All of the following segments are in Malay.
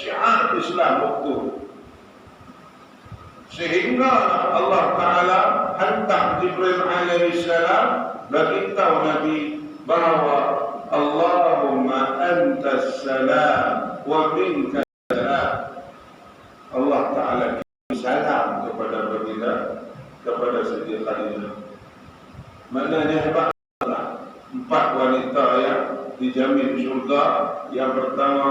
syiar Islam waktu. Sehingga Allah Ta'ala hantar Jibril alaihi salam bagi tahu Nabi bahawa Allahumma antas salam wa minka salam. Allah Ta'ala salam kepada baginda, kepada Siti Khadijah. Maknanya hebatlah 4 wanita yang dijamin syurga. Yang pertama,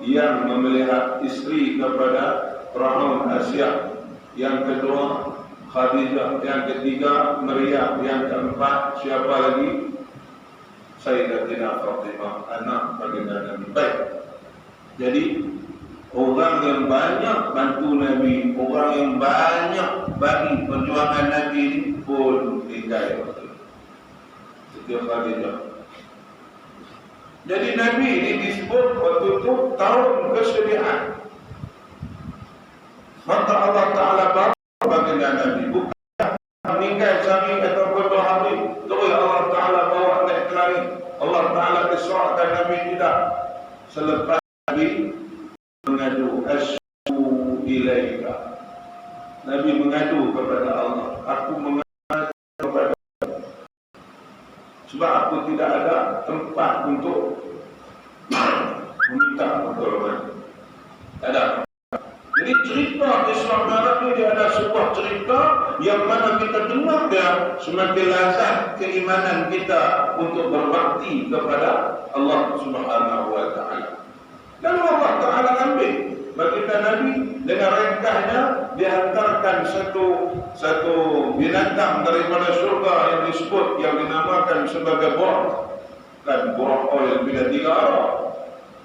yang memelihara isteri kepada Firaun Asia. Yang kedua, Khadijah. Yang ketiga, Maryam. Yang keempat, siapa lagi? Sayyidatina Fatimah, anak baginda Nabi. Baik. Jadi orang yang banyak bantu Nabi, orang yang banyak bagi perjuangan Nabi ini pun tinggal waktu setiap Khadijah. Jadi Nabi ini disebut waktu itu tahun kesediaan. Maka Allah Ta'ala bawa baginda Nabi, bukan meninggal sehari ataupun 2 hari terus Allah Ta'ala bawa naik ke langit. Allah Ta'ala isra'kan Nabi tidak. Selepas Nabi mengadu, asyku ilaika, Nabi mengadu kepada Allah, aku mengadu kepada Allah, sebab aku tidak ada tempat untuk meminta pertolongan. Tak ada. Jadi cerita Isra Mi'raj ini dia ada sebuah cerita yang mana kita dengar dia semakin lazat keimanan kita untuk berbakti kepada Allah Subhanahu wa Ta'ala. Lalu Allah Ta'ala ambil baginda Nabi dengan ringkasnya dihantarkan satu binatang daripada surga yang disebut, yang dinamakan sebagai buraq. Kan buraq oil bila 3 arah.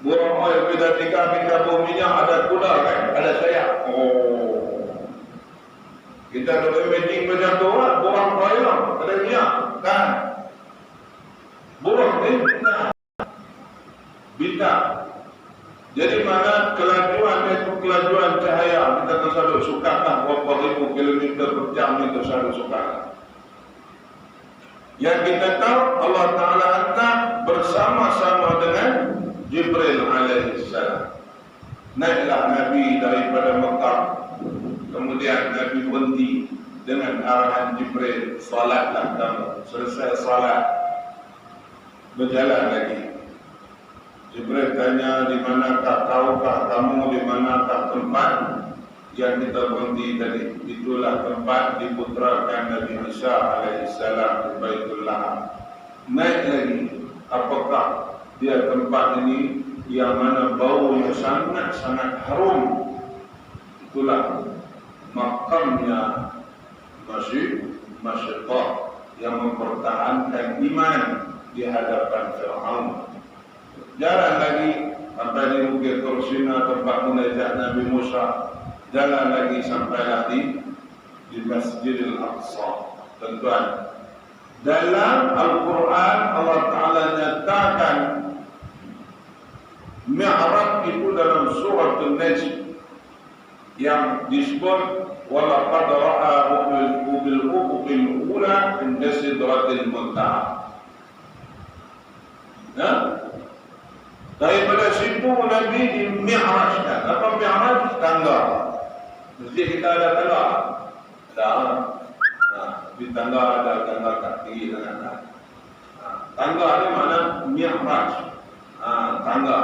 Buraq oil bila 3 kita buah minyak, ada kuda kan, ada sayap. Oh, kita ada imaging macam tu lah. Buraq oil ada minyak kan. Buraq ni bintang. Jadi mana kelajuan itu kelajuan cahaya, kita tersaduk sukakan berapa ribu kilometer per jam itu tersaduk sukakan. Yang kita tahu Allah Ta'ala hantar bersama-sama dengan Jibril alaihi salam. Naiklah Nabi daripada Mekah, kemudian Nabi berhenti dengan arahan Jibril, salatlah kamu. Selesai salat, berjalan lagi. Jibril tanya, di manakah, tahukah kamu di manakah tempat yang kita berhenti tadi? Itulah tempat diputrakan Nabi Isa alaihissalam di Baitullah. Naik lagi, apakah dia tempat ini yang mana baunya sangat-sangat harum? Itulah makamnya Masyidah yang mempertahankan iman di hadapan Fir'aun. Jalan lagi sampai di Bukit Tursina, tempat munajat Nabi Musa. Jalan lagi sampailah di Masjidil Aqsa. Tuan-tuan, dalam Al-Quran Allah Ta'ala nyatakan Mi'raj itu dalam surah An-Najm yang disebut walaqad ra'ahu bil ufuqil ula inda sidratil muntaha. Daripada situ Nabi di Mi'rajkan. Apa Mi'raj? Tangga. Mesti kita ada tangga. Ada. Di tangga ada tangga kaki dan atas. Tangga ni mana Mi'raj. Tangga.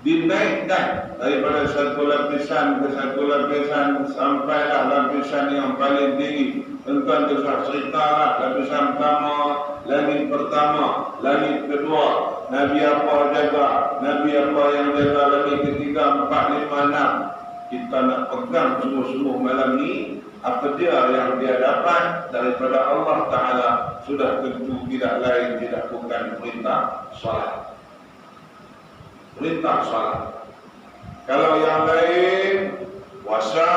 Dinaikkan daripada satu lapisan ke satu lapisan sampailah lapisan yang paling tinggi. Tuan-tuan kisah ceritalah lapisan pertama, langit pertama, langit kedua, Nabi apa jaga, Nabi apa yang jaga, langit ketiga, 4, 5, 6. Kita nak pegang sungguh-sungguh malam ni apa dia yang dia dapat daripada Allah Ta'ala. Sudah tentu tidak lain, tidak bukan perintah salat. Perintah salat. Kalau yang lain puasa,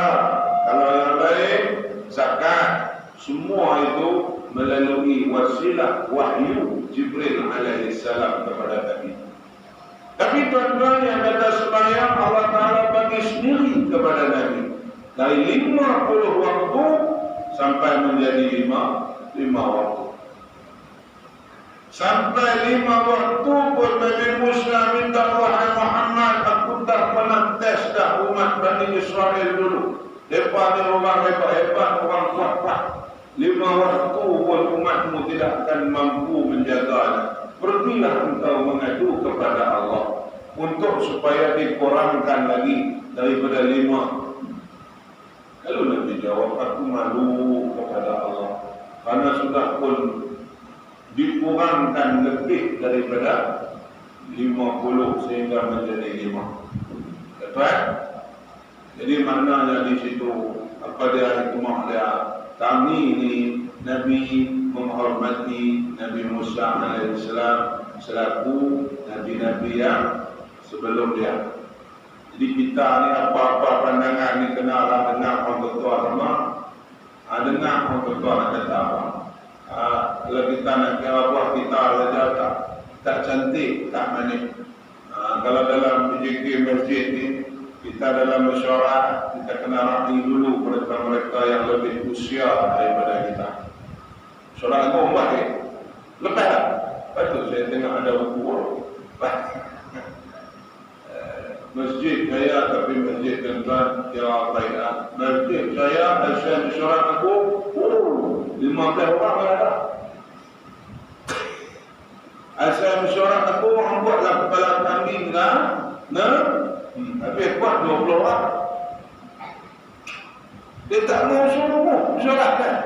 kalau yang lain zakat, semua itu melalui wasilah wahyu Jibril alaihi salam kepada Nabi. Tapi tuan-tuan yang kata sembahyang Allah Ta'ala bagi sendiri kepada Nabi. Dari 50 waktu sampai menjadi 5 waktu. Sampai 5 waktu pun Nabi Musa minta, wahai Muhammad, aku tak pernah tes dah Bani Israel dulu. Mereka ni orang hebat-hebat, orang kuat-kuat. 5 waktu pun umatmu tidak akan mampu menjaganya. Pergilah engkau mengadu kepada Allah untuk supaya dikurangkan lagi daripada 5. Lalu Nabi jawab, aku malu kepada Allah karena sudah pun dikurangkan lebih daripada 50 sehingga menjadi 5. Dapat? Jadi maknanya di situ apa dia hikmah dia? Kami ini Nabi menghormati Nabi Musa AS selaku Nabi-Nabi yang sebelum dia. Jadi kita ni apa-apa pandangan ni kena dengar orang ketua sama, dengar orang ketua nak kata apa. Kalau kita nak kira buah kita saja tak cantik, tak manis. Kalau dalam PJK masjid ni, kita dalam mesyuarat, kita kena rapi dulu mereka-mereka yang lebih usia daripada kita. Mesyuarat aku baik. Lepas tak? Lepas tu saya tengok ada buku. Masjid saya, tapi masjid tuan-tuan kira baik. Masjid saya, hasil mesyuarat aku, 15 orang ada. Hasil mesyuarat aku, orang buatlah kepala kambing kan? Habis buat 20 orang. Dia tak mau suruh mesyuarat kan?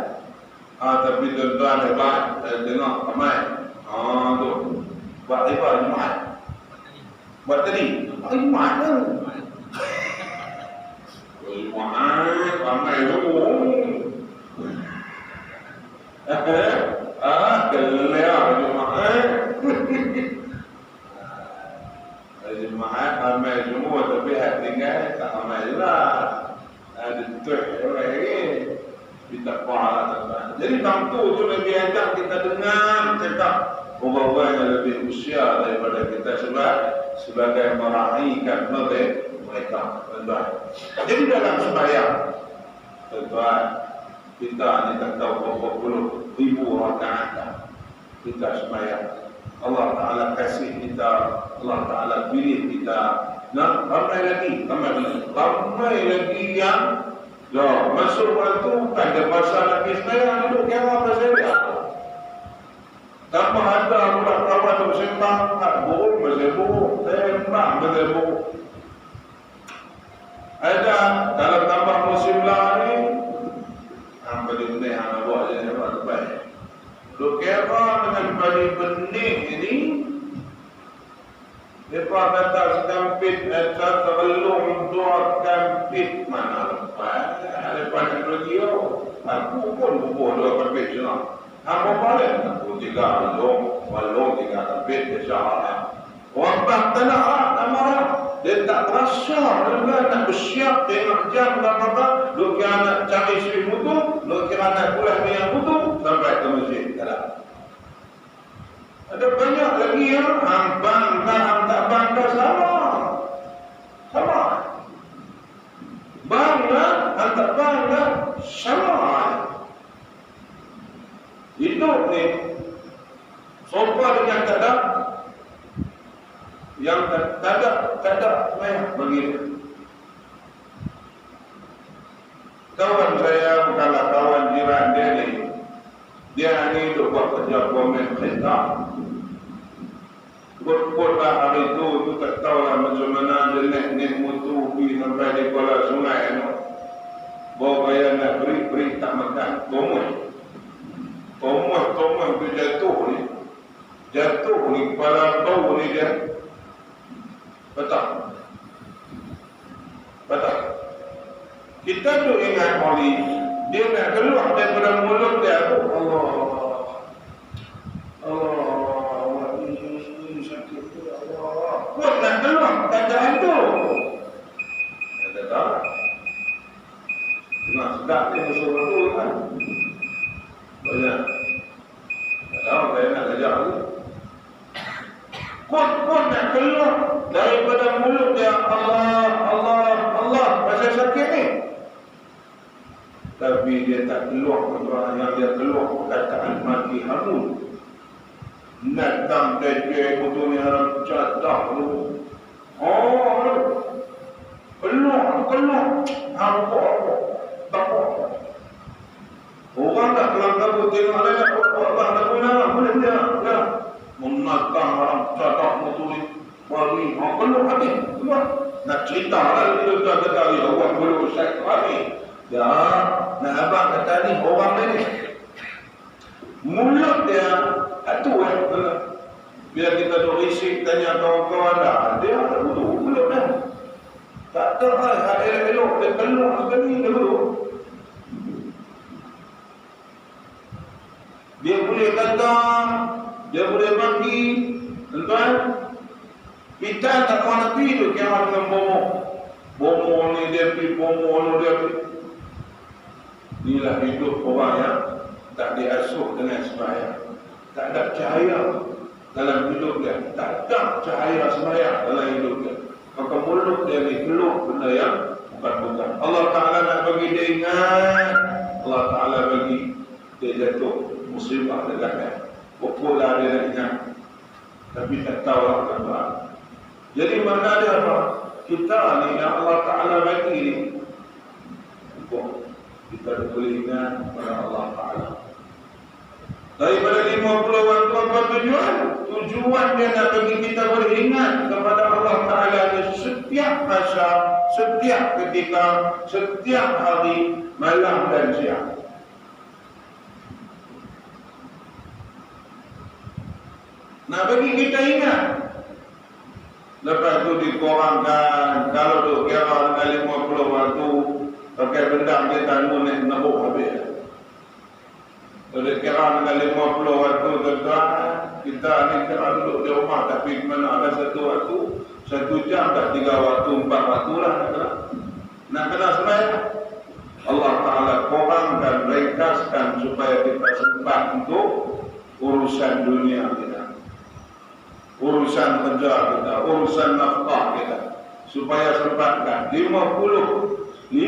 Tapi tuan-tuan hebat, saya tengok ramai. Tu. Buat hebat Jumaat. Buat tadi. Jumaat ke? Jumaat, ramai tu. Kelia Jumaat. Jumaat ramai semua tapi hak tinggal tak ramai juga. Ada tuh orang lagi. Kita faham tuan. Jadi waktu tu Nabi ajak kita dengar cakap orang-orang yang lebih usia daripada kita sebagai meraihkan mereka tuan. Jadi dalam sembahyang tuan, kita ni tak tahu berapa puluh ribu rakaat kita sembahyang. Allah Ta'ala kasih kita, Allah Ta'ala pilih kita. Nah, ramai lagi yang masuk waktu ada pasal Nabi sembahyang duduk kira pasal dia. Tanpa ada budak kawan tu sembang, buruk pasal buruk, tembak pasal buruk. Ada dalam tambah musim lah ni, bagi benih yang buat je hebat terbaik. Duk kira dengan bagi benih ini, mereka kata sekampit, terlung dua kampit mana lepas. Lepas nak pergi, aku pun bubuh 2 kampit je lah. Apa balik? Aku 3 balong 3 kampit, insyaAllah. Orang tak nak marah. Dia tak terasa juga nak bersiap tengok jam dan apa. Lu kira nak cari isteri butuh, lu kira nak pulang yang butuh, sampai ke masjid. Tak ada. Ada banyak lagi yang bangga, tak bangga sama. Sama. Bangga, tak bangga sama. Hidup ni, sopa dengan tak ada. Yang tak ada bagi kawan saya, bukanlah kawan jiran dia ni. Dia ni duk buat kerja komen kereta. Kut-kutlah hari tu tak tahulah macam mana dia naik motor pergi sampai di Kuala Sungai tu. Bawa bayar nak beri tak makan. Tomoh tu jatuh ni kepala bau ni dia. Betul. Kita tu ingat Moli, dia nak keluar daripada mulut dia tu. Allah, ini sakit tu Allah. Buat nak keluar, keadaan tu. Ada tak? Nak sedap ni musuh tu kan? Banyak. Tak tahu saya nak ajak tu. Kuat nak keluar daripada mulut dia Allah pasal sakit ni. Tapi dia tak keluar perkataan yang dia keluar perkataan mati hamun. Natang tejek betul ni harap cadah tu. Keluar. Apa? Orang tak kelam kabut tengok ada Allah tak guna. Boleh dia. Menatang orang catat motorik. Bagi. Keluar hati. Keluar. Nak cerita lah. Dia kata tadi. Orang belum usai lagi. Ya. Nak abang kata ni. Orang ni. Mulut dia. Itu bila kita duk risik tanya kawan-kawan dah. Dia tak butuh mulut dah. Tak ada hal elok-elok. Dia keluar sekali. Dia dulu. Dia boleh kata, dia boleh bagi, tuan. Kita tak mahu nak pergi tu kiamat dengan bomo. Bomo ni dia pergi, bomo ni dia pergi. Inilah hidup orang yang tak diasuh dengan sembahyang. Tak ada cahaya dalam hidup dia. Tak ada cahaya sembahyang dalam hidup dia. Maka mulut dia ni keluar benda yang bukan-bukan. Allah Ta'ala nak bagi dia ingat. Allah Ta'ala bagi dia jatuh musibah dekat pokoklah dia nak ingat tapi tak tahu apa. Jadi mana dia apa? Kita ni yang Allah Ta'ala bagi ni kita boleh ingat kepada Allah Ta'ala. Daripada 50 waktu apa tujuan dia nak bagi kita boleh ingat kepada Allah Ta'ala di setiap masa, setiap ketika, setiap hari, malam dan siang. Nak bagi kita ingat. Lepas tu dikorangkan, kalau duk kira dengan 50 waktu, pakai benda dia tanggung naik nebuk habis. Kalau kira dengan 50 waktu, tuan-tuan, kita ni kira duduk di rumah, tapi mana ada satu waktu, 1 jam, tak 3 waktu, 4 waktu lah nak kena sembahyang. Allah Ta'ala korangkan, ringkaskan supaya kita sempat untuk urusan dunia kita. Urusan kerja kita, urusan nafkah kita, supaya sempatkan 50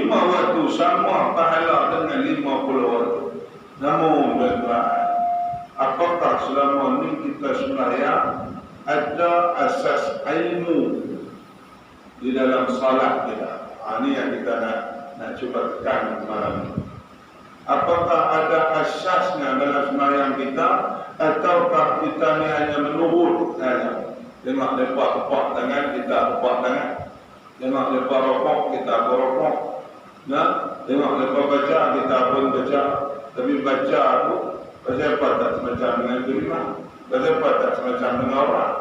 waktu sama pahala dengan 50 waktu. Namun tuan-tuan, apakah selama ini kita sembahyang ada asas ilmu di dalam salat kita? Ini yang kita nak cuba tekan malam ini. Apakah ada asasnya dalam sembahyang kita? Ataukah kita ni hanya menurut saja? Tengok mereka tepak tangan, kita tepak tangan. Tengok mereka rokok, kita rokok. Tengok mereka baca, kita pun baca. Tapi baca tu, pasal apa tak semacam dengan terima? Pasal apa tak semacam dengan orang?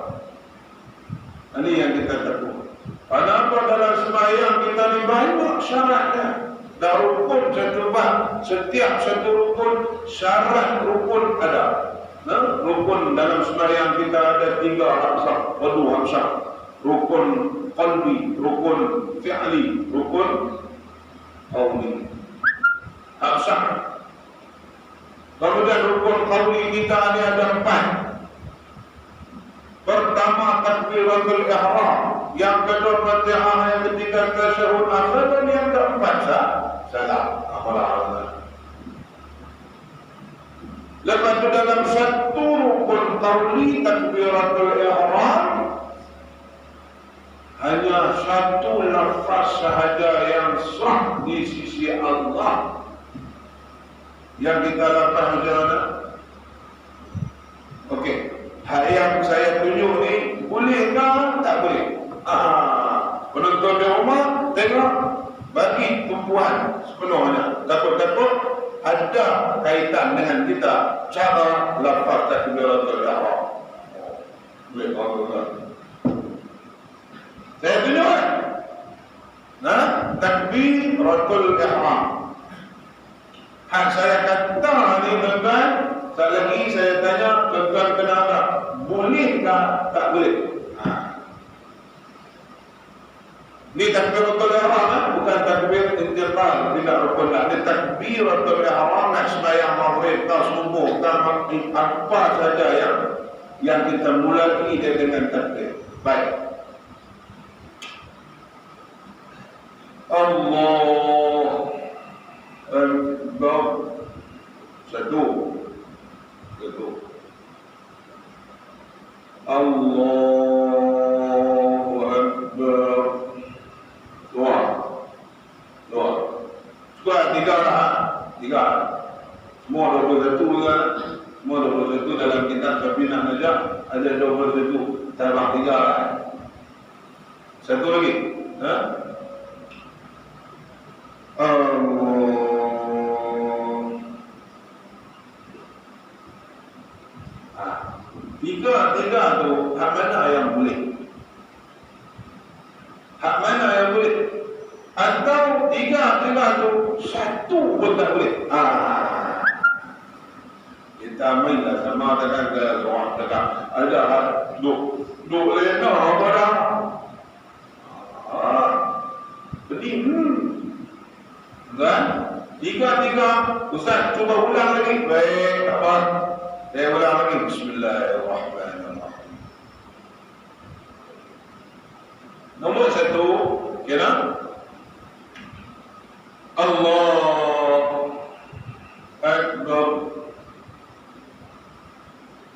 Ini yang kita takut. Kenapa dalam sembahyang kita ni banyak syaratnya? Dan rukun satu bab, setiap satu rukun, syarat rukun ada. Rukun dalam sembahyang kita ada 3 hamsah, 2 hamsah. Rukun qalbi, rukun fi'li, rukun qawli. Hamsah. Kemudian rukun qawli kita ni ada 4. Pertama takbiratul ihram, yang kedua Fatihah, yang ketiga tasyahud akhir, dan yang keempat salam. Apalah. Lepas itu dalam satu rukun qawli takbiratul ihram hanya satu lafaz sahaja yang sah di sisi Allah yang kita lafaz macam. Okey, hal yang saya tunjuk ni boleh ke tak boleh? Penonton di rumah tengok, bagi tumpuan sepenuhnya. Takut-takut ada kaitan dengan kita cara lafaz takbiratul ihram. Boleh Allah. Saya tunjuk takbiratul ihram. Hak saya kata ni tuan-tuan, sekali lagi saya tanya tuan-tuan kenapa? Bolehkah tak boleh? Ini takbiratul ihram, bukan takbir intiqal, tidak rukun. Ini takbiratul ihram nak sembahyang maghrib, tak subuh, tak apa saja yang kita mulai dia dengan takbir. Baik. Allah Akbar. Satu. Allahu Akbar. Dua. Kuat 3 lah. 3. Semua 21 juga. Semua 21 dalam kitab Safinah Najah ada 21. Tabang 3 lah. Satu lagi. Tiga tu hak mana yang boleh? Hak mana yang boleh? Atau tiga tu satu pun tak boleh. Kita mainlah sama dengan seorang cakap ada duk lena apa dah. Jadi kan? Tiga Ustaz cuba ulang lagi. Baik, tak apa. Saya ulang lagi. Bismillahirrahmanirrahim. Nombor 1 kira Allahu Akbar.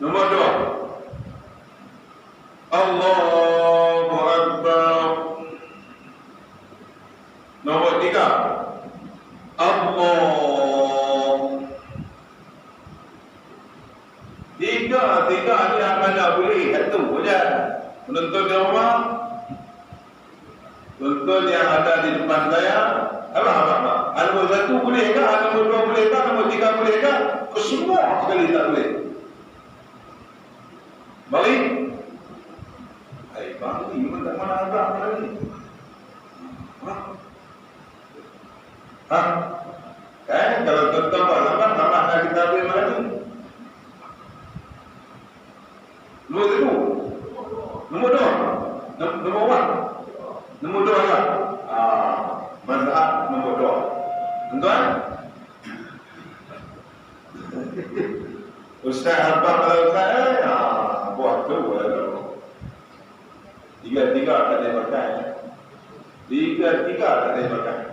Nombor 2 Allahu Akbar. Nombor 3 Allah. Tiga ni yang mana boleh satu je. Penonton di rumah, penonton yang ada di depan saya, apa? Nombor 1 boleh ke? Nombor 2 boleh ke? Nombor 3 boleh ke? Semua sekali tak boleh. Balik. Bang, ni mana agak lagi? Kan kalau tuan-tuan buat lambat nak kita boleh mana tu? Nombor 1. Nombor 2. Nombor 1. Nombor 2 lah. Mazhab nombor 2. Tuan-tuan? Ustaz abang kalau Ustaz buat tu tiga tak boleh pakai. Tiga tak boleh pakai.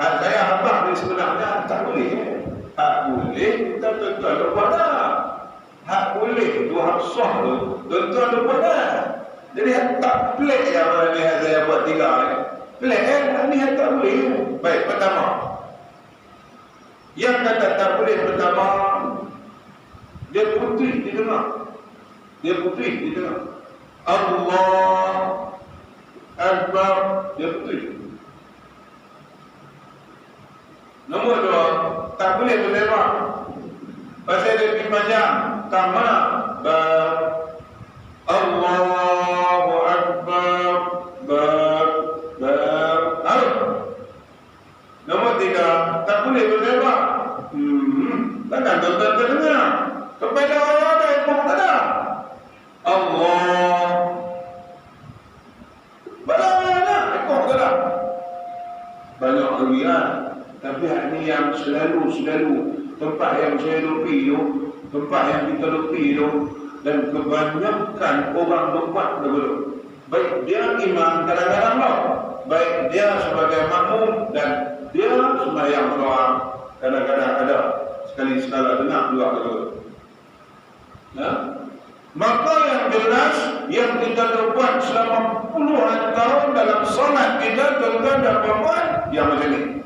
Hak saya abang ni sebenarnya tak boleh. Hak boleh kita tuan-tuan buat dah. Hak boleh tu hak sah tu tuan-tuan buat dah. Jadi hak tak pelik yang mana ni saya buat 3 ni. Pelik ni hak tak boleh. Baik, pertama. Yang kata tak boleh pertama, dia putih di tengah. Allah Akbar, dia putih. Nombor 2, tak boleh berlewat. Pasal dia pergi panjang. Tak mana? Allahu Akbar. Nombor 3, tak boleh berlewat. Takkan tuan-tuan terdengar. Kepada orang ada ekor tak ada. Allah. Bagaimana ekor tak ada? Banyak riwayat. Tapi ini yang selalu tempat yang saya duduki itu, tempat yang kita duduki itu, dan kebanyakan orang tempat begitu. Baik dia imam kadang-kadang lah, baik dia sebagai makmum dan dia sembahyang seorang kadang-kadang ada sekali-sekala dengar juga begitu. Maka yang jelas yang kita buat selama puluhan tahun dalam solat kita tuan-tuan dan puan-puan yang macam ni.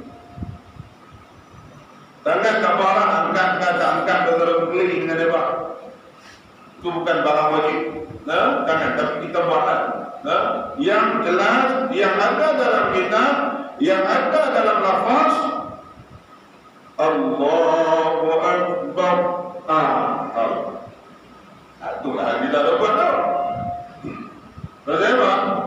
Tangan tak barang angkat berkeliling dengan dia. Itu bukan barang wajib. Tangan tapi kita buatlah. Yang jelas yang ada dalam kitab, yang ada dalam lafaz Allahu Akbar. Itulah kita dapat tahu. Bagaimana?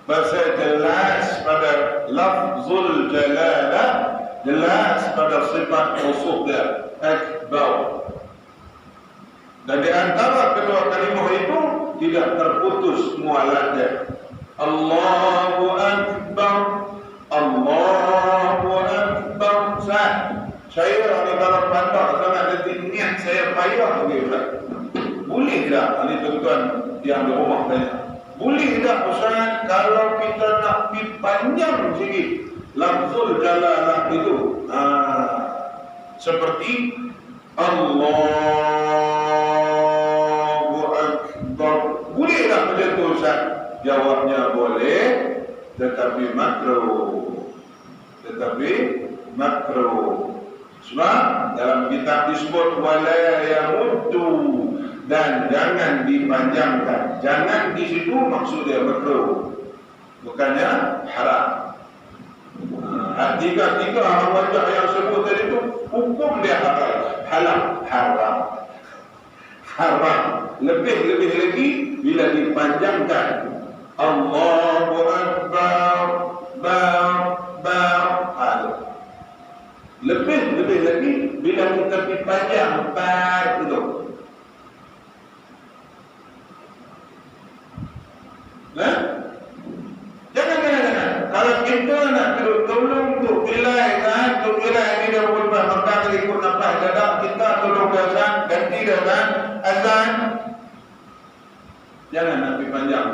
Bahasa jelas pada lafzul jalalah, jelas pada sifat khusus dia akbar. Dan di antara kedua kalimah itu tidak terputus mualatnya. Allahu Akbar, Allahu Akbar. Saya ni kalau pandang sangat detik niat saya payah begitu. Boleh tak? Ini tuan-tuan yang di rumah tanya. Boleh tak Ustaz kalau kita nak pergi panjang sikit lafzul jalalah itu? Seperti Allahu Akbar. Boleh tak macam tu Ustaz? Jawabnya boleh, tetapi makruh. tetapi makruh. Sebab dalam kitab disebut wala yamuddu, dan jangan dipanjangkan. Jangan di situ maksudnya makruh, bukannya haram. Tiga wajah yang sebut tadi itu hukum dia halal, haram. Lebih lagi bila dipanjangkan. Allahu Akbar, lebih lagi bila kita dipanjang bar itu. Jangan. Kalau kita nak tolong tu pilai ini dah berubah, maka ikut nafas dadak kita tolong azan, ganti dengan azan. Jangan nak panjang.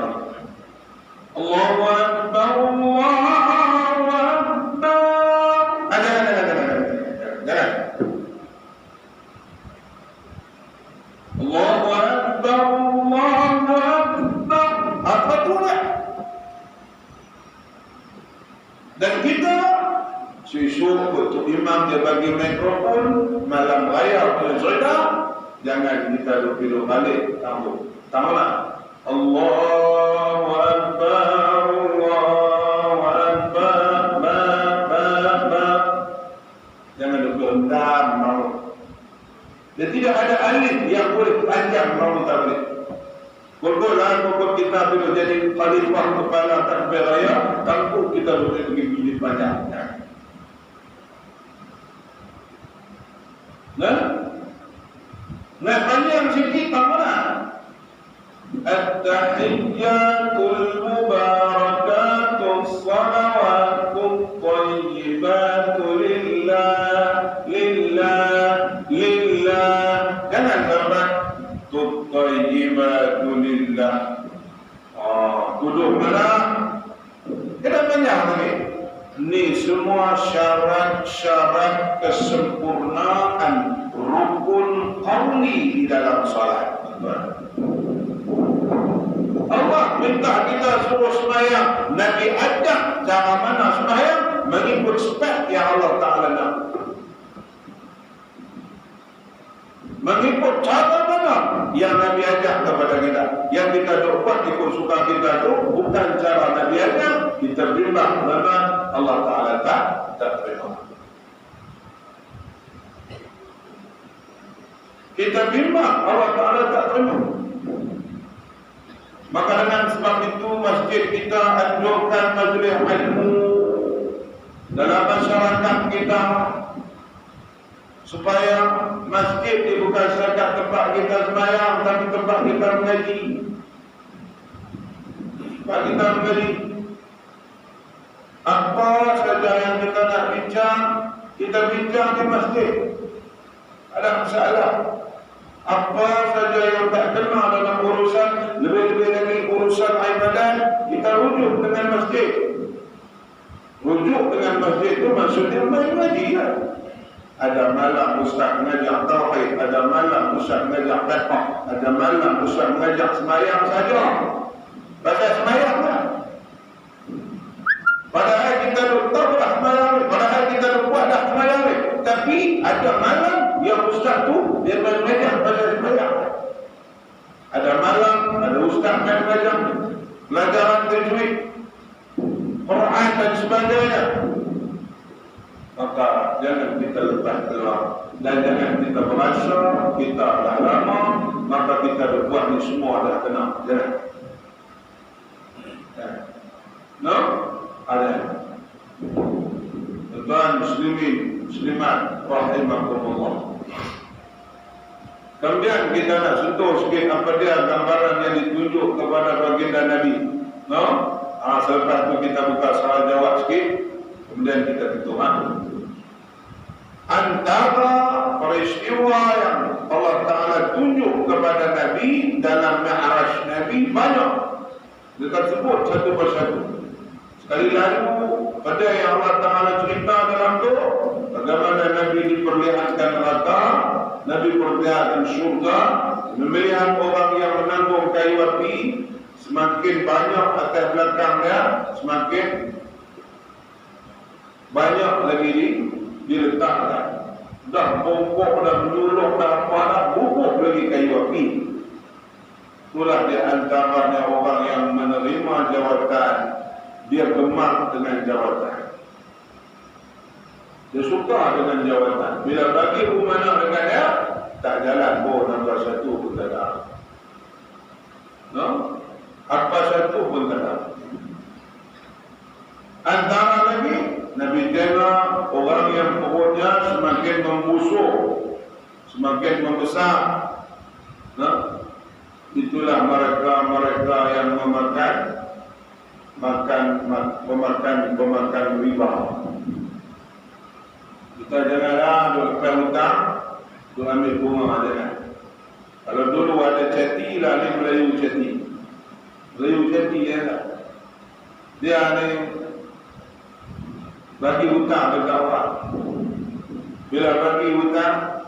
Allahu Akbar, Allahu Akbar. Jangan. Allahu Akbar, Allahu Akbar. Apa tu lah? Dan kita susu untuk imam dia bagi mikrofon malam raya punya cerita, jangan kita duduk balik tambah Allahu Akbar, Allahu Akbar. Jangan duduk entam malu. Dan tidak ada alif yang boleh panjang malu tak boleh. Pokok kita bila jadi khalifah kepala takbir raya, tanpa kita boleh pergi bilik panjang. Nah panjang sikit tak mana? At-tahiyyatul mubarakatus salawatut thayyibatu lillah. Jangan sampai thayyibatu lillah. Duduk mana? Kita banyak lagi. Ini semua syarat kesempurnaan rukun qauli di dalam salat. Allah minta kita suruh sembahyang. Nabi ajak cara mana sembahyang mengikut spek yang Allah Ta'ala nak. Mengikut cara mana yang Nabi ajak kepada kita. Yang kita buat ikut suka kita itu bukan cara Nabi ajak. Kita bimbang dengan Allah Ta'ala tak terima. Kita bimbang Allah Ta'ala tak terima. Maka dengan sebab itu masjid kita anjurkan majlis ilmu dalam masyarakat kita, supaya masjid ini bukan sekadar tempat kita sembahyang, tapi tempat kita mengaji. Tempat kita mengaji. Apa saja yang kita nak bincang, kita bincang di masjid. Ada masalah. Apa saja yang tak kena dalam urusan, lebih-lebih lagi urusan ibadat, kita rujuk dengan masjid. Rujuk dengan masjid itu maksudnya mengaji ya. Ada malam ustaz mengajar tauhid, ada malam ustaz mengajar fiqh, ada malam ustaz mengajar sembahyang saja. Pasal sembahyang lah. Padahal kita tahu dah sembahyang, padahal kita buat dah sembahyang. Tapi ada malam yang ustaz tu dia mengajar pasal sembahyang. Ada malam ada ustaz mengajar pelajaran tajwid, Quran dan sebagainya. Maka jangan kita lepas keluar dan jangan kita merasa kita dah lama maka kita buat ni semua dah kena. Jangan. No? Ada. Tuan muslimin, muslimat rahimakumullah. Kemudian kita nak sentuh sikit apa dia gambaran yang ditunjuk kepada baginda Nabi. No? Selepas tu kita buka soal jawab sikit. Kemudian kita tutup. Antara peristiwa yang Allah Ta'ala tunjuk kepada Nabi dalam Mi'raj Nabi banyak. Kita sebut satu persatu. Sekali lalu pada yang Allah Ta'ala cerita dalam tu, bagaimana Nabi diperlihatkan neraka, Nabi diperlihatkan syurga, melihat orang yang menanggung kayu api, semakin banyak atas belakangnya, semakin banyak lagi diletakkan. Dah pokok, dah menyuluh, dah apa dah, bubuh lagi kayu api. Itulah di antaranya orang yang menerima jawatan, dia gemar dengan jawatan. Dia suka dengan jawatan. Bila bagi umanah dengan dia, tak jalan pun nombor satu pun tak ada. No? Apa satu pun tak ada. Antara lagi, Nabi tengok orang yang perutnya semakin membusuk, semakin membesar. No? Itulah mereka yang memakan riba. Kita janganlah lepas hutang, tu ambil bunga jangan. Kalau dulu ada ceti lah, ni Melayu ceti. Melayu ceti ya lah. Dia ni bagi hutang dekat orang. Bila bagi hutang,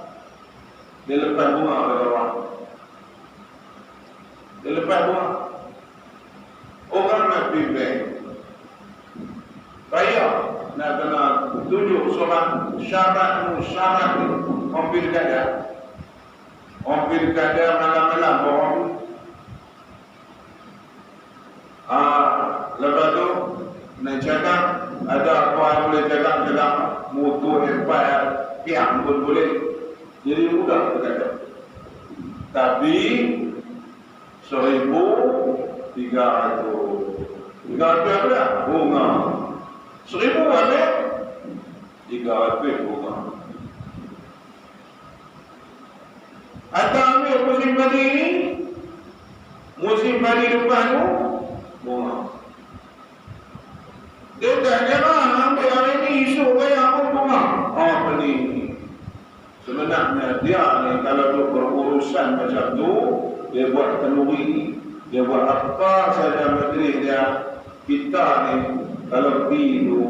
dia lepas bunga dekat orang. Dia lepas bunga. Orang nak pergi bank, bayar, nak kena tunjuk seorang syarat ni. Orang pergi dekat dia. Orang pergi dekat dia malam-malam bohong. Lepas tu nak cakap, ada apa yang boleh cakap motor hebat, piang pun boleh. Jadi mudah berkata. Tapi 1,300. 300 apa dah? Bunga. 1,000 ada? 300 bunga. Atau ambil musim padi ni, musim padi depan tu, bunga. Dia tak kira ambil hari ni, esok bayar pun bunga. Beli ni. Sebenarnya dia ni kalau tu berurusan macam tu, dia buat kenduri, dia buat apa saja negeri dia. Kita ni kalau pergi tu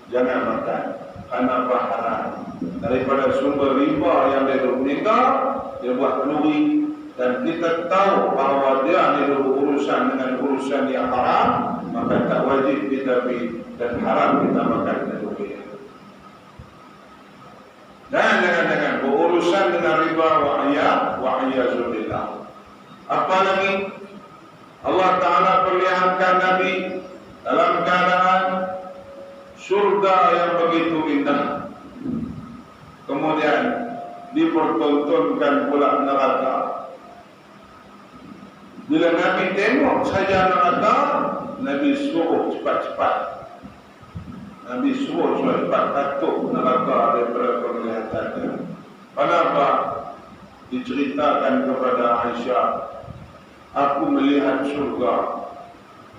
jangan makan kerana haram. Daripada sumber riba yang dia nikah, dia buat kenduri, dan kita tahu bahawa dia ni berurusan dengan urusan yang haram, maka tak wajib kita pergi dan haram kita makan kenduri. Dan jangan berurusan dengan riba wa'iyyazubillah. Apa lagi? Allah Ta'ala perlihatkan Nabi dalam keadaan surga yang begitu indah. Kemudian dipertontonkan pula neraka. Bila Nabi tengok saja neraka, Nabi suruh cepat-cepat. Nabi suruh cepat takut neraka daripada penglihatannya. Kenapa? Diceritakan kepada Aisyah, aku melihat surga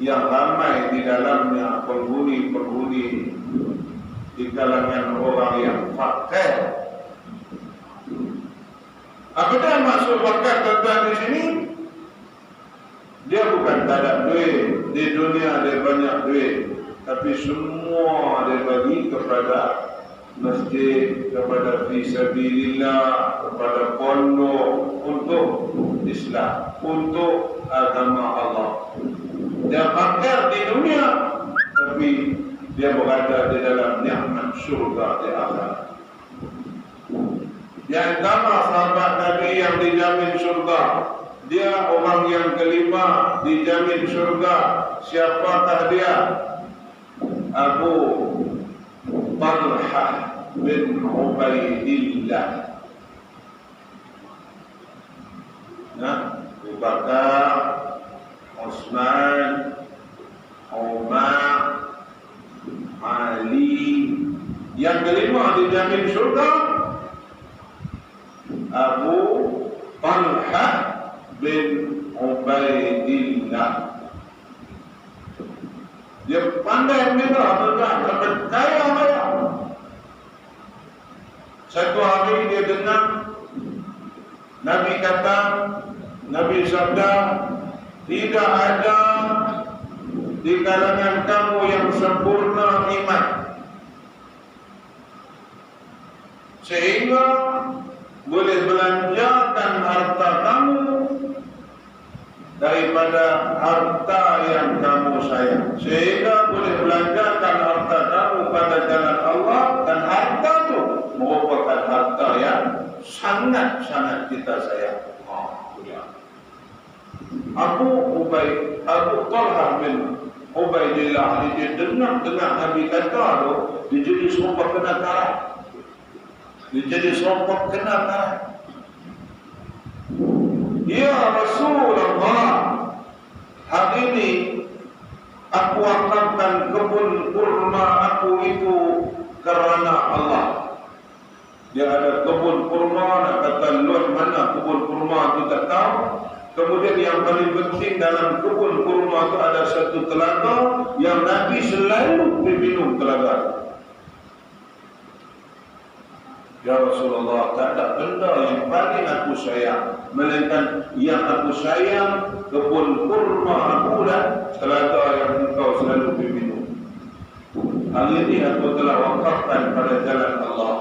yang ramai di dalamnya penghuni-penghuni di kalangan orang yang fakir. Apa dia maksud fakir tuan-tuan di sini? Dia bukan tak ada duit, di dunia ada banyak duit, tapi semua dia bagi kepada masjid, kepada fisabilillah, kepada pondok, untuk Islam, untuk agama Allah. Dia fakir di dunia, tapi dia berada di dalam nikmat syurga di akhirat. Di antara sahabat Nabi yang dijamin syurga, dia orang yang kelima dijamin syurga. Siapakah dia? Abu Talha bin Ubaidillah. Abu Bakar, Osman, Umar, Ali. Yang kelima dijamin syurga, Abu Talha bin Ubaidillah. Dia pandai merah, sampai kaya raya. Satu hari dia dengar Nabi kata, Nabi sabda, tidak ada di kalangan kamu yang sempurna iman, sehingga boleh belanjakan harta kamu daripada harta yang kamu sayang, sehingga boleh belanjakan harta kamu pada jalan Allah kita sayang. Abu Talha bin Ubaidillah ni dia dengar Nabi kata tu, dia jadi serompak kena karat. Ya Rasulullah, hari ini aku akankan kebun kurma aku itu kerana Allah. Dia ada kebun kurma, nak kata luar mana kebun kurma itu tak tahu. Kemudian yang paling penting dalam kebun kurma itu ada satu telaga yang Nabi selalu minum telaga. Ya Rasulullah, tak ada benda yang paling aku sayang, melainkan yang aku sayang kebun kurma aku dan telaga yang engkau selalu minum. Hari ini aku telah wakafkan pada jalan Allah.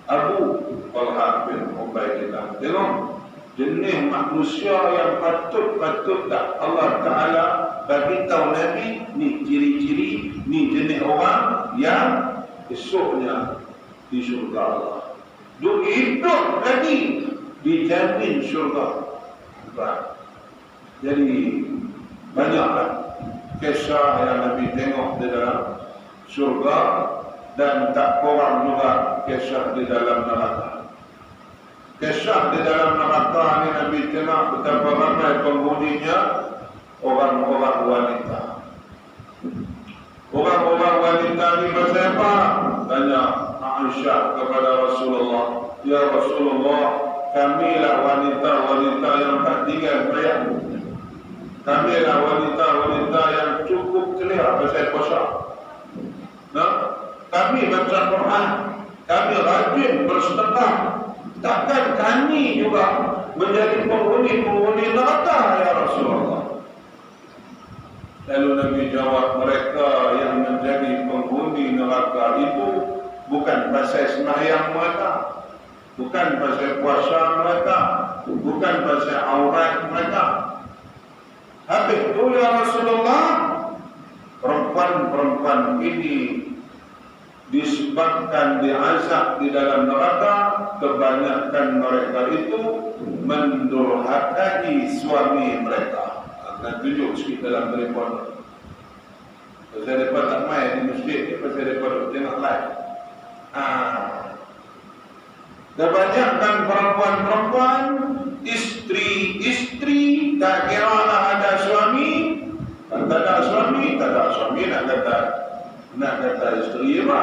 Abu Talha bin Ubaidillah. Tengok jenis manusia yang patut tak Allah Ta'ala bagi tahu Nabi ni ciri-ciri, ni jenis orang yang esoknya di syurga Allah. Duk hidup lagi dijamin syurga. Jadi banyaklah kisah yang Nabi tengok di dalam syurga dan tak kurang juga kisah di dalam neraka. Kisah di dalam neraka ini Nabi tengok betapa ramai penghuninya orang-orang wanita. Orang-orang wanita ini pasal apa? Tanya Aisyah kepada Rasulullah, ya Rasulullah, kamilah wanita-wanita yang tak tinggal bayar. Kamilah wanita-wanita yang cukup clear pasal puasa. Nah, kami baca Quran, kami rajin bersedekah. Takkan kami juga menjadi penghuni neraka, ya Rasulullah? Lalu Nabi jawab, mereka yang menjadi penghuni neraka itu bukan pasal sembahyang mereka, bukan pasal puasa mereka, bukan pasal aurat mereka. Habis itu, ya Rasulullah, perempuan-perempuan ini disebabkan diazab di dalam neraka, kebanyakan mereka itu mendurhakai suami mereka. Akan tunjuk sikit dalam telefon. Pasal mereka tak main di masjid ni, pasal mereka tengok live. Kebanyakan perempuan-perempuan, isteri tak kira lah ada suami, tak ada suami, nak kata isteri apa?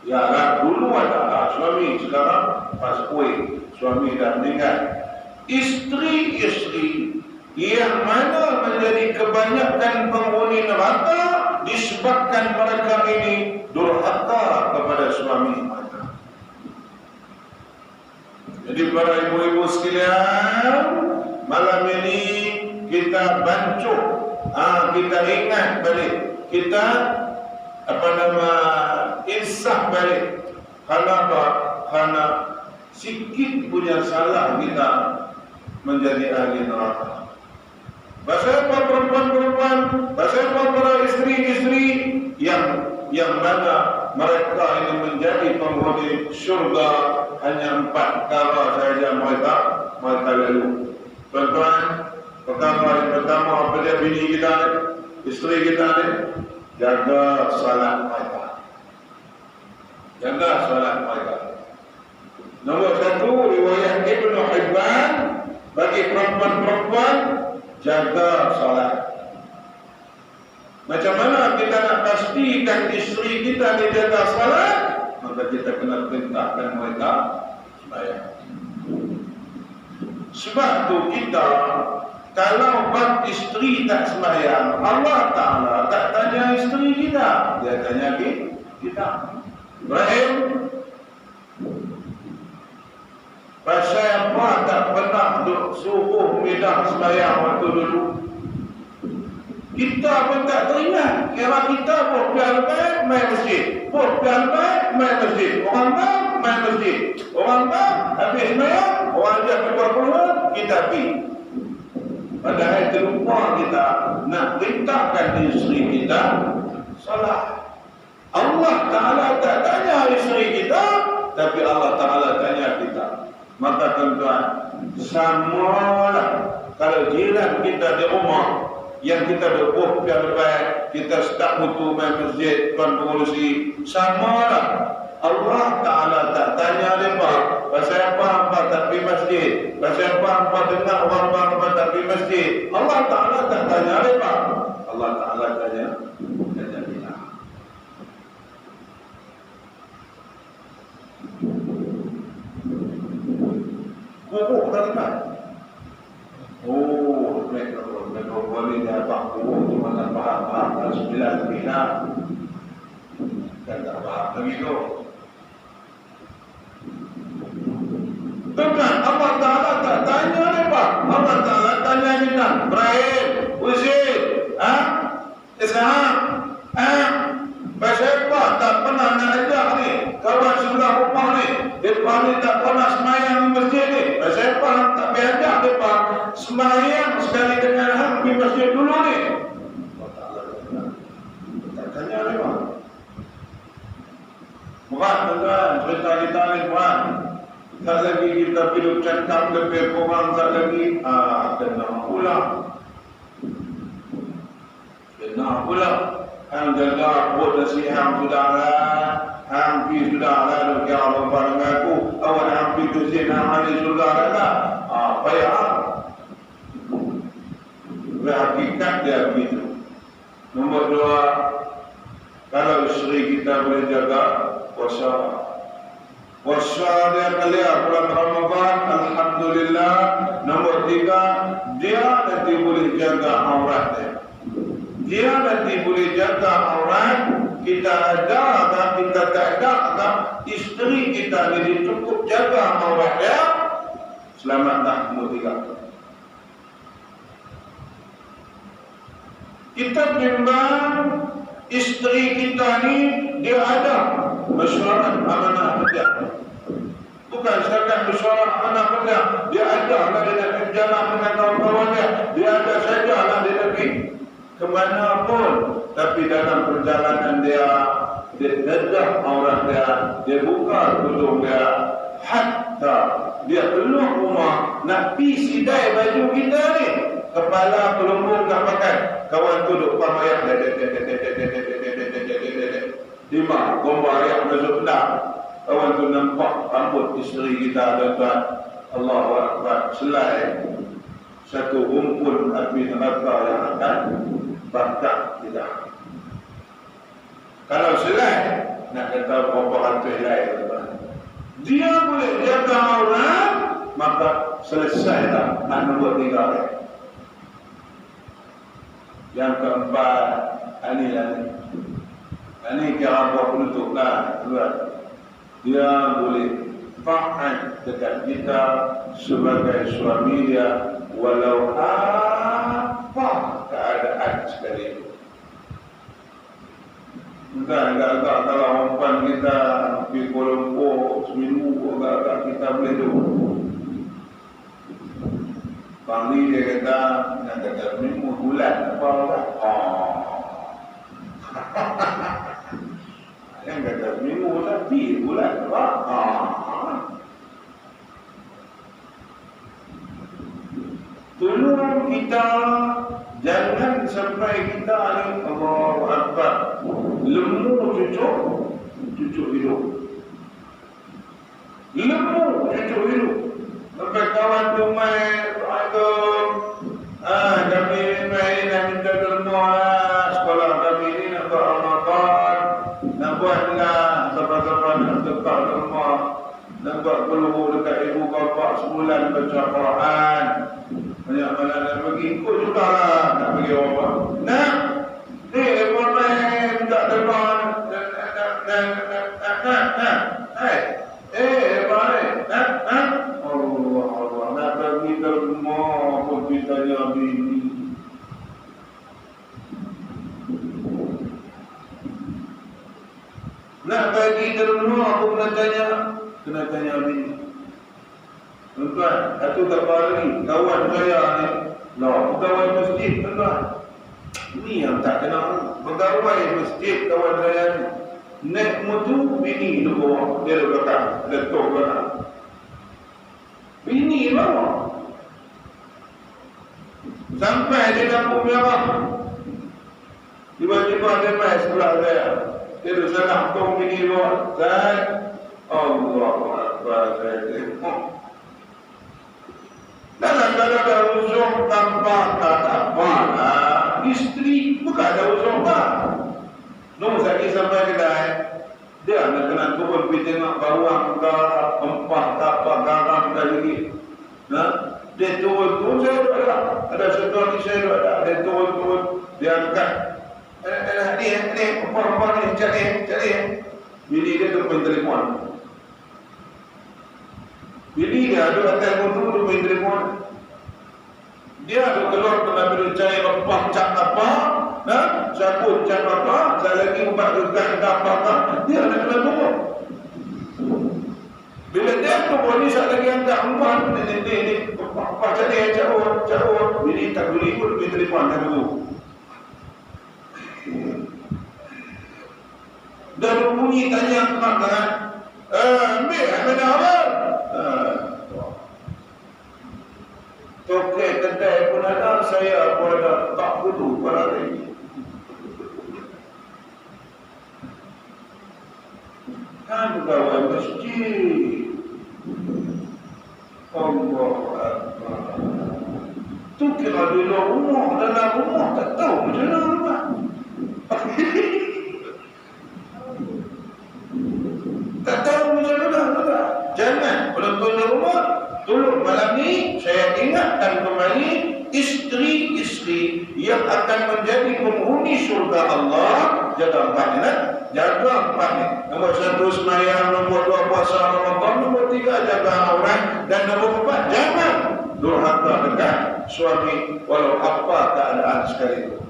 Ya lah, dulu ada suami, sekarang pas kuih suami dah meninggal. Isteri yang mana menjadi kebanyakan penghuni neraka disebabkan mereka ini durhaka kepada suami mereka. Jadi para ibu-ibu sekalian, malam ini kita bancuh, kita ingat balik, kita insaf balik. Karena sikit punya salah kita menjadi ahli neraka. Pasal apa perempuan-perempuan, pasal apa para isteri-isteri yang mana mereka ini menjadi penghuni syurga, hanya 4 perkara sahaja mereka lalu. Tuan-tuan, perkara yang pertama, apa dia bini kita ni, isteri kita ni, jaga salat mereka. Jaga salat mereka. Nombor 1, riwayat Ibnu Hibban, bagi perempuan-perempuan, jaga salat. Macam mana kita nak pastikan isteri kita dijaga salat? Maka kita kena perintahkan mereka sembahyang. Sebab tu kita, kalau bab isteri tak sembahyang, Allah Ta'ala tak tanya isteri kita, dia tanya kita. Ibrahim, pasal apa tak pernah suruh Midah sembahyang waktu dulu? Kita pun tak teringat. Kira kita pun pian-pian main masjid, pun pian-pian main masjid. Orang main masjid, orang habis sembahyang, orang ajak keluar, kita pergi. Padahal terlupa kita nak perintahkan isteri kita salat. Allah Ta'ala tak tanya isteri kita, tapi Allah Ta'ala tanya kita. Maka tuan-tuan, samalah kalau jiran kita di rumah yang kita berbuat biar kita start butuh main masjid, tuan pengurusi, samalah. Allah Ta'ala tak tanya mereka pasal apa tak pergi masjid, pasal apa dengar orang-orang tak pergi masjid. Allah Ta'ala tak tanya mereka. Allah Ta'ala tanya kita. Kubur tak dengar. Oh, mereka boleh dapat kubur tu mana faham 9 bina. Dan tak faham lagi tu. Bukan, Allah Ta'ala tak tanya mereka. Allah Ta'ala tanya kita, Ibrahim, Uzair, Ishaq, pasal apa tak pernah nak ajak ni kawan sebelah rumah ni, mereka ni tak pernah semayang di masjid ni. Pasal apa tak boleh ajak mereka semayang sekali dengan hang di masjid dulu ni. Allah Ta'ala tak tanya mereka. Berat tuan-tuan, cerita kita ni berat. Tak lagi kita hidup cakap lebih kurang, tak lagi kena pula hang jaga buat nasihat saudara, hang pergi saudara nak kira apa dengan aku, awak hang pergi tu zina ahli saudara lah, payah. Hakikat dia begitu. Nombor 2, kalau isteri kita boleh jaga puasa. Puasa dia kelia bulan Ramadan, alhamdulillah. Nombor 3, dia nanti boleh jaga aurat dia. Dia nanti boleh jaga aurat. Kita ada atau kita tak ada atau isteri kita ni cukup jaga aurat dia. Selamat tak nombor 3. Kita timbang isteri kita ni dia ada mesyuarat amanah kerja. Bukan setakat mesyuarat amanah kerja, dia ada lah dia nak berjalan dengan kawan-kawan dia ada saja lah dia pergi kemana pun. Tapi dalam perjalanan dia dedah aurat dia buka tudung dia, hatta dia keluar rumah nak pergi sidai baju kita ni, kepala kelumbung tak pakai, kawan tu duk pamayak lima gombal yang masuk pedang. Kawan tu nampak rambut isteri kita tuan-tuan. Allahu Akbar. Selai satu rumpun api neraka yang akan bakar kita. Kalau selai nak kata berapa ratus helai tuan-tuan, dia boleh jaga aurat, maka selesai dah nombor 3. Yang keempat, ini kira apa penutup lah tuan. Dia boleh taat dekat kita sebagai suami dia walau apa keadaan sekalipun. Bukan agak-agak kalau perempuan kita pergi Kuala Lumpur seminggu, agak-agak kita boleh tu. Bang Lee dia kata, nak kata seminggu bulan apa tak? Yang kata seminggu tapi bulan apa? Tolong kita jangan sampai kita ni Allahu Akbar lemu cucuk hidup. Lemu cucuk hidup. Sampai kawan tu main kami main nak minta derma sekolah kami ni nak buat Ramadan, nak buatlah siapa-siapa nak tukar derma, nak buat peluh dekat ibu bapa sebulan baca Quran. Banyak mana nak pergi ikut juga lah, nak pergi apa nak ni mereka main minta derma Allah nak pergi derma pun kita jadi nak pergi derma pun kena tanya bini. Tuan-tuan, satu kabar lagi, kawan saya ni pegawai masjid tuan-tuan. Ini yang tak kenal, pegawai masjid kawan saya ni. Naik motor, bini tu bawah, dia di belakang, letup belakang. Bini bawa. Sampai di kampung Merah. Tiba-tiba ada mai sebelah saya. Dia tu salah tong bini bawa. Saya, Allah Akbar, saya tengok. Dalam ada uzur tanpa apa lah. Isteri bukan ada uzur tak. Nombor saya sampai kedai. Dia nak kena turun pergi tengok bawang ke, empah ke, apa, garam ke lagi. Nah, dia turun, saya ada. Ada setor ni saya ada. Dia turun, dia angkat. Ni, empah ni, cari. Bini dia terpin telefon. Bini dia ada atas motor, terpin telefon. Dia ada keluar kena pergi cari empah cak apa. Nah, saya pun cak apa, saya lagi ubat rekan apa, dia nak kena turun. Bila dia turun ni, saya lagi angkat empat, ni, apa cari, carut. Bini tak boleh pun pergi telefon dah dulu. Dah berbunyi tanya mak kan, ambil, mana awal? Tokek kedai pun ada, saya pun ada, tak perlu pada hari ini. Kan pegawai masjid. Allah Akbar. Tu kira di luar rumah, dalam rumah tak tahu macam mana rumah. Tak tahu macam mana. Jangan penonton di rumah. Tolong malam ni saya ingatkan kembali isteri-isteri yang akan menjadi penghuni surga Allah. Jaga empatnya. Jaga empatnya. Nombor 1 sembahyang, nombor 2 puasa Ramadan, nombor 3 jaga aurat, dan nombor 4 jangan durhaka dekat suami walau apa keadaan sekalipun.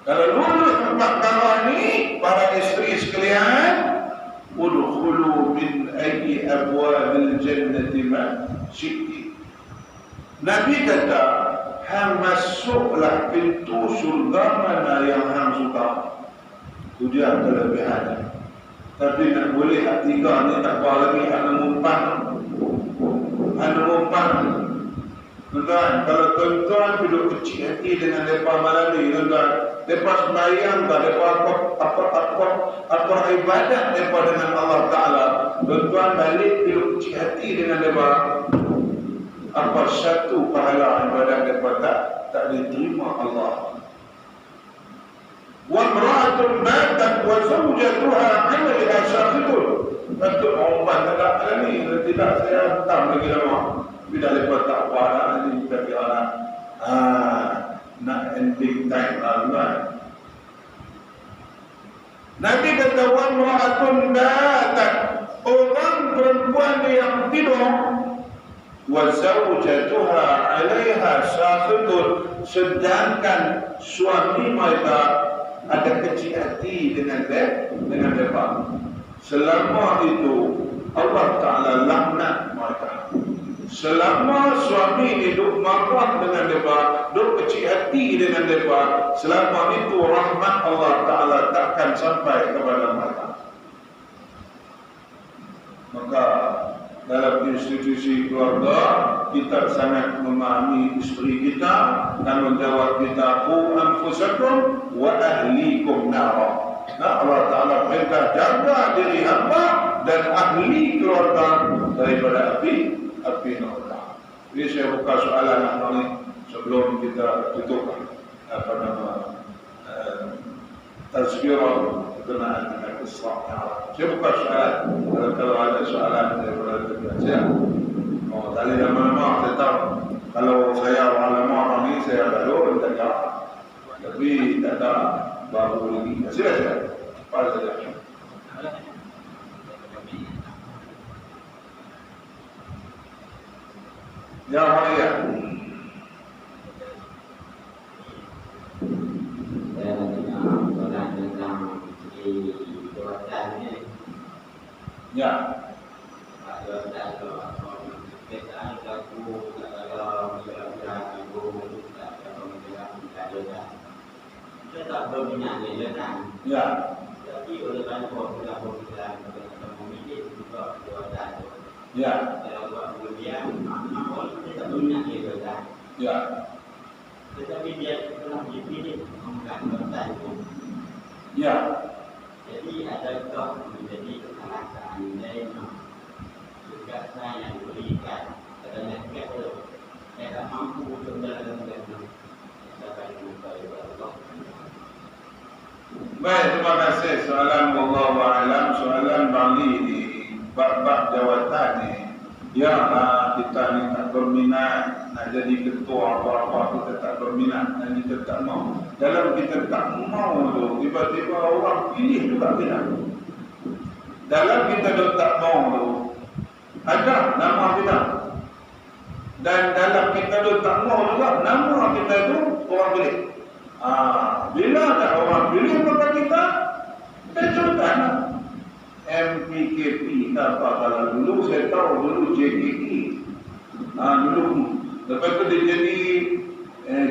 Kalau lulus 4 perkara ni, para isteri sekalian, udkhulu min ayyi abwabil jannati ma syi'ti. Nabi kata, hang masuklah pintu surga mana yang hang suka. Itu dia kelebihannya. Tapi nak boleh hak 3 ni tak apa lagi, hak mengumpan. Tuan-tuan, kalau tuan-tuan duduk kecil hati dengan mereka malam ni, tuan-tuan, mereka sembahyang, mereka apa ibadat mereka dengan Allah Ta'ala, tuan-tuan balik duduk kecil hati dengan mereka, apa satu pahala ibadat mereka tak diterima Allah. Wa imra'atun matat wa zawjatuha 'alayha shaqitun. Betul orang tak ni, tidak saya hentam lagi lama. Bila lepas tak apa lah, ini kita kira nak ending time lah. Nabi kata, wa imra'atun matat, orang perempuan yang tidur, wa zawjatuha 'alayha shaqitun, sedangkan suami mereka ada kecil hati dengan mereka. Selama itu Allah Ta'ala laknat mereka. Selama suami hidup marah dengan mereka, duk kecil hati dengan mereka, selama itu rahmat Allah Ta'ala takkan sampai kepada mereka. Maka dalam institusi keluarga, kita sangat memahami isteri kita dan menjawab kita, qu anfusakum wa ahlikum nara. Allah Ta'ala perintah jaga diri hamba dan ahli keluarga daripada api neraka. Jadi saya buka soalan ni sebelum kita tutup apa nama tazkirah berkenaan dengan Islam. Saya buka soalan. Kalau ada soalan daripada saya, tadi lama-lama saya tahu. Kalau saya orang lama ni saya baru tak jawab. Tapi tak ada baru lagi. Sila. Pada saja. Ya, Maria. Saya nak soalan tentang perbuatan ni. Ya. Perbuatan kalau kita aku kalau kita aku kita tak berminat dengan. Ya. Tapi oleh kerana kita memilih juga perbuatan. Ya. Kalau Ya. Tetapi dia telah dipilih mengangkat jawatan itu. Ya. Jadi adakah menjadi kesalahan dari tugasnya yang diberikan kerana kita tidak mampu untuk menjalankan dapat mengetahui Allah. Baik, terima kasih. Soalan wallahu a'lam, soalan Bali di bab-bab jawatan ni. Ya, kita ni tak berminat nak jadi ketua apa-apa, kita tak berminat dan kita tak mau. Dalam kita tak mau tu, tiba-tiba orang pilih juga kita. Dalam kita tak mau tu, ada nama kita. Dan dalam kita tak mau juga, nama kita tu orang pilih. Bila ada orang pilih maka kita contohkan MPKP apa kalau dulu saya tahu dulu JKK dulu lepas tu dia jadi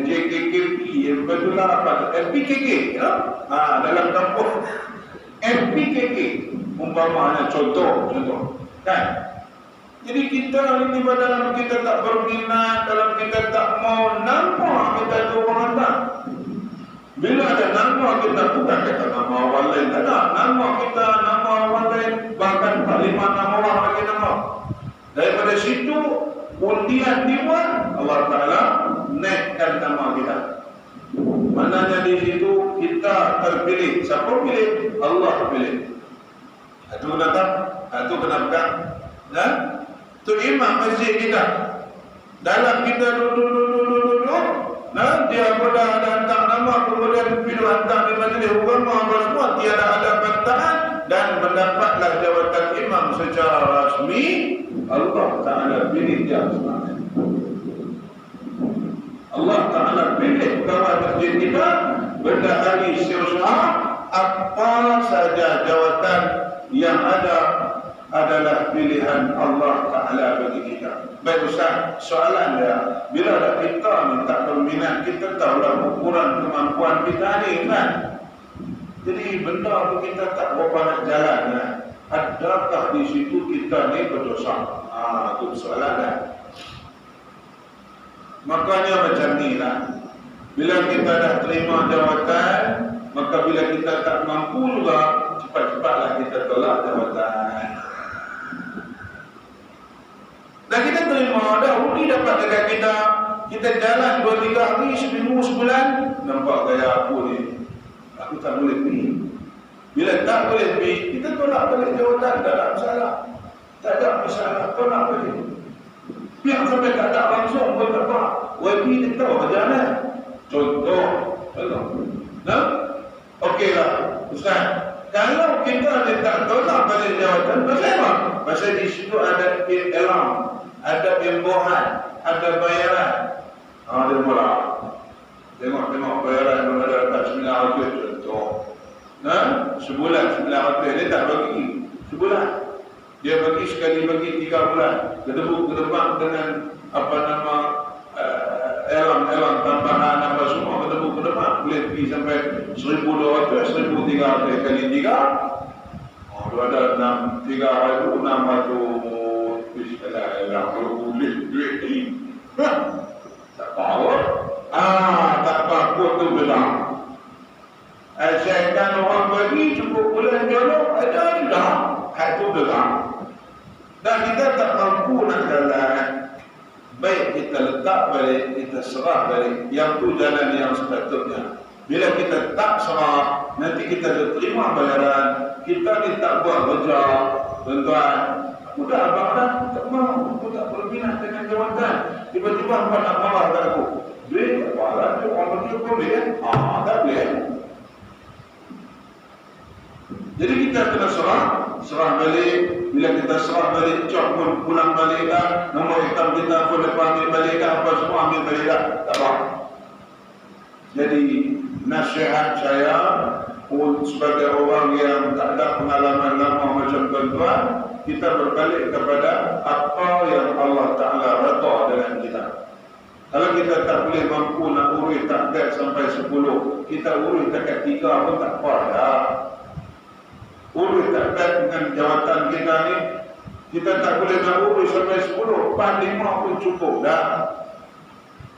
JKKP lepas tu lah apa MPKK ya? Dalam kampung MPKK umpamanya contoh kan. Jadi kita ini dalam kita tak berminat, dalam kita tak mau nama kita tu orang hantar. Bila ada nama kita, bukan kata nama orang lain, tak ada. Nama kita, nama orang lain, bahkan tak 5 nama orang lagi nama. Daripada situ, undian dibuat, Allah Ta'ala naikkan nama kita. Maknanya di situ kita terpilih. Siapa pilih? Allah pilih. Itu kenapa? Itu kenapa? Dan itu imam masjid kita. Dalam kita duduk, nah, dia pada hantar nama kemudian pilih hantar di majlis ulama semua tiada ada bantahan dan mendapatlah jawatan imam secara rasmi. Allah Ta'ala pilih dia sebenarnya. Allah Ta'ala pilih kawan masjid kita benda hari syurah apa saja jawatan yang ada adalah pilihan Allah Ta'ala bagi kita. Baik Ustaz, soalan dia, bila ada kita ni tak berminat, kita tahulah ukuran kemampuan kita ni kan. Jadi benda tu kita tak berapa nak jalan kan. Adakah di situ kita ni berdosa? Itu soalan dia. Makanya macam ni lah. Bila kita dah terima jawatan, maka bila kita tak mampu juga, cepat-cepatlah kita tolak jawatan. Dan kita terima, dah undi dapat dekat kita jalan 2-3 hari, seminggu, sebulan, nampak gaya aku ni, aku tak boleh pergi. Bila tak boleh pergi, kita tolak balik jawatan, tak ada masalah. Tak ada masalah, tolak balik. Yang sampai tak ada langsung pun tak apa. YB dia tahu macam mana. Contoh, nah? Okeylah, Ustaz. Kalau kita tak tolak balik jawatan, pasal apa? Pasal di situ ada alarm, ada imbuhan, ada bayaran. Dia mula. Tengok bayaran yang ada dekat 900 contoh. Nah, sebulan 900 dia tak bagi. Sebulan. Dia bagi sekali bagi 3 bulan. Kedebuk dengan apa nama alarm tambahan apa semua kedebuk boleh pergi sampai 1,200, 1,300 kali 3. Itu ada 3,600 bismillah boleh duit ni. Tak power. Tak apa tu benar. Asalkan orang bagi cukup bulan jolok ada juga. Itu benar. Dan kita tak mampu nak jalan. Baik kita letak balik, kita serah balik. Yang tu jalan yang sepatutnya. Bila kita tak serah, nanti kita terima bayaran. Kita ni tak buat kerja, tuan-tuan. Udah abang dah, tak mau. Aku tak berminat dengan jawatan. Tiba-tiba abang nak marah kat aku. Duit tak marah, tu orang bagi aku boleh. Tak boleh. Jadi kita kena serah balik. Bila kita serah balik, cok pun pulang balik dah. Nombor hitam kita pun lepas ambil balik dah. Apa semua ambil balik dah. Tak apa. Jadi nasihat saya pun sebagai orang yang tak ada pengalaman lama macam tuan-tuan, kita berbalik kepada apa yang Allah Ta'ala redha dengan kita. Kalau kita tak boleh mampu nak urus target sampai 10, kita urus dekat 3 pun tak apa dah. Urus target dengan jawatan kita ni, kita tak boleh nak urus sampai 10, 4, 5 pun cukup dah.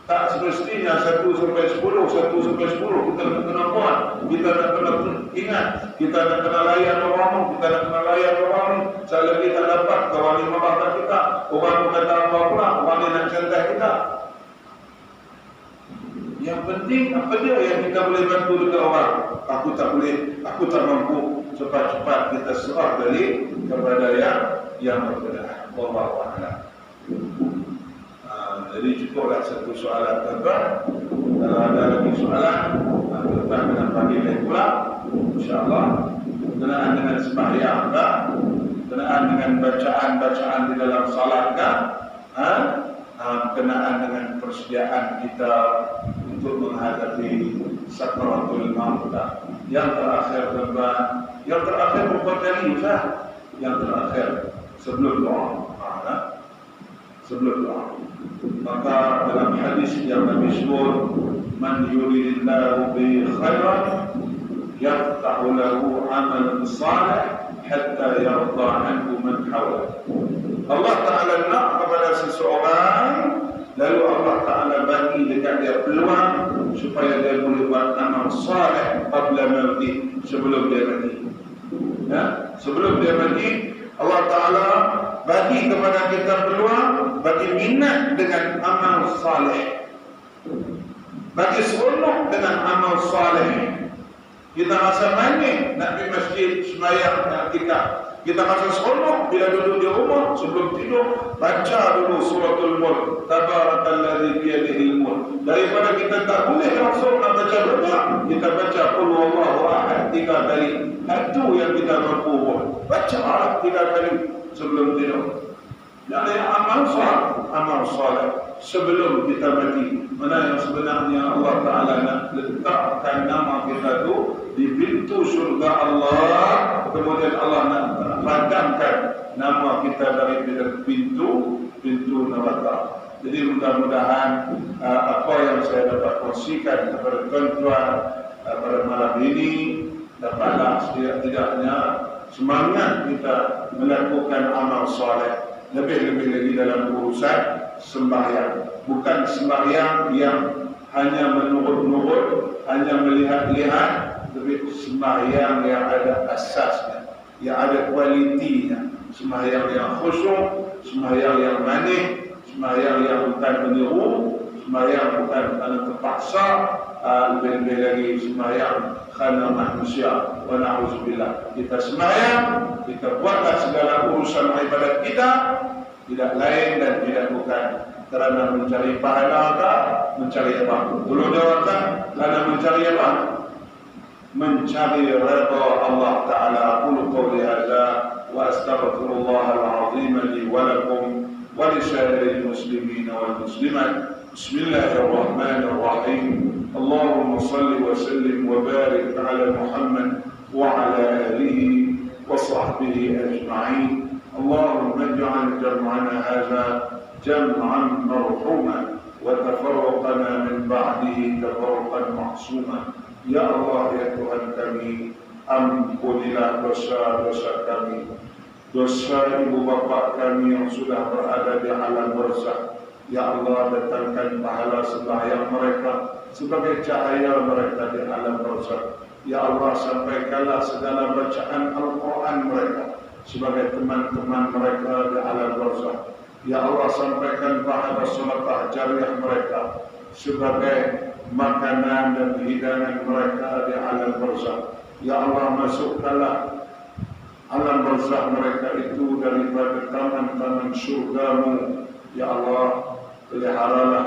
Tak semestinya 1 sampai 10 kita nak kena buat, kita nak kena ingat, kita nak kena layan orang, kita nak kena layan orang ni. Selagi kita dapat kawan ni membakar kita, orang tu kata apa pula, orang ni nak cinta kita. Yang penting apa dia yang kita boleh bantu dekat orang. Aku tak boleh, aku tak mampu, cepat-cepat kita serah dari kepada yang berbeda. Wallahu a'lam. Jadi cukuplah satu soalan tuan-tuan. Kalau ada lagi soalan, tuan-tuan kena panggil lagi pula, insya-Allah. Berkenaan dengan sembahyang kah? Berkenaan dengan bacaan-bacaan di dalam salat kah? Berkenaan dengan persediaan kita untuk menghadapi sakaratul maut. Yang terakhir tuan-tuan, yang terakhir bukan kali Ustaz. Yang terakhir sebelum doa. Sebelum doa. Maka dalam hadis yang Nabi sebut, man yuridillahu bi khairan yaftahu lahu amalan salih hatta yarda anhu man hawlah. Allah Ta'ala nak kepada seseorang, lalu Allah Ta'ala bagi dekat dia peluang supaya dia boleh buat amal salih qabla mauti, sebelum dia mati. Sebelum dia mati, Allah Ta'ala bagi kepada kita peluang, bagi minat dengan amal saleh, bagi seronok dengan amal saleh. Kita rasa manis nak pergi masjid sembahyang ketika kita rasa seronok bila duduk di rumah sebelum tidur baca dulu suratul mulk, tabarakalladzi biyadihil mulk. Daripada kita tak boleh langsung nak baca doa, kita baca qul huwallahu ahad 3 kali. Itu yang kita mampu buat. Baca Allah 3 kali sebelum tidur. Jadi amal saleh sebelum kita mati. Mana yang sebenarnya Allah Ta'ala nak letakkan nama kita tu di pintu surga Allah, kemudian Allah nak padamkan nama kita dari pintu neraka. Jadi mudah-mudahan apa yang saya dapat kongsikan kepada tuan-tuan pada malam ini dapatlah setidak-tidaknya semangat kita melakukan amal saleh. Lebih-lebih lagi dalam urusan sembahyang. Bukan sembahyang yang hanya menurut-nurut, hanya melihat-lihat, tapi sembahyang yang ada asasnya, yang ada kualitinya. Sembahyang yang khusyuk, sembahyang yang manis, sembahyang yang bukan meniru, sembahyang bukan kerana terpaksa, lebih-lebih lagi sembahyang kerana manusia. Wa na'udzubillah. Kita sembahyang, kita buatlah segala urusan ibadat kita, tidak lain dan tidak bukan kerana mencari pahala atau mencari apa? Tolong jawabkan, kerana mencari apa? Mencari redha Allah Ta'ala. Aqulu qawli hadza wa astaghfirullahal azim li wa lakum wa li sa'iril muslimin wal muslimat. Bismillahirrahmanirrahim. Allahumma salli wa sallim wa barik ala Muhammad wa ala alihi wa sahbihi ajma'in. Allahumma ij'al jam'ana hadza jam'an marhuma wa tafarraqana min ba'dihi tafarruqan ma'suma. Ya Allah, ya Tuhan kami, ampunilah dosa-dosa kami, dosa ibu bapa kami yang sudah berada di alam barzakh. Ya Allah, datangkan pahala sembahyang mereka sebagai cahaya mereka di alam barzakh. Ya Allah, sampaikanlah segala bacaan Al-Quran mereka sebagai teman-teman mereka di alam barzakh. Ya Allah, sampaikan pahala salat jariah mereka sebagai makanan dan hidangan mereka di alam barzakh. Ya Allah, masukkanlah alam barzakh mereka itu daripada taman-taman syurga-Mu. Ya Allah, peliharalah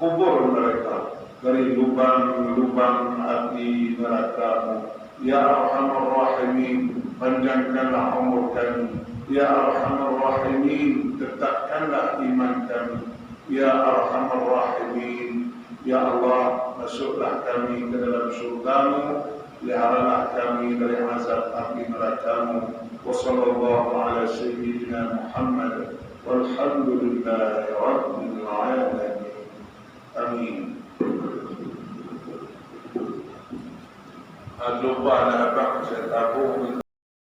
kubur mereka dari lubang-lubang api neraka-Mu. Ya Arhamar Rahimin, panjangkanlah umur kami. Ya Arhamar Rahimin, tetapkanlah iman kami. Ya Arhamar Rahimin, ya Allah, masuklah kami ke dalam syurga-Mu, peliharalah kami dari azab api neraka-Mu. Wa sallallahu ala sayyidina Muhammad walhamdulillahi rabbil alamin. Amin. Lupa nak apa saya tahu.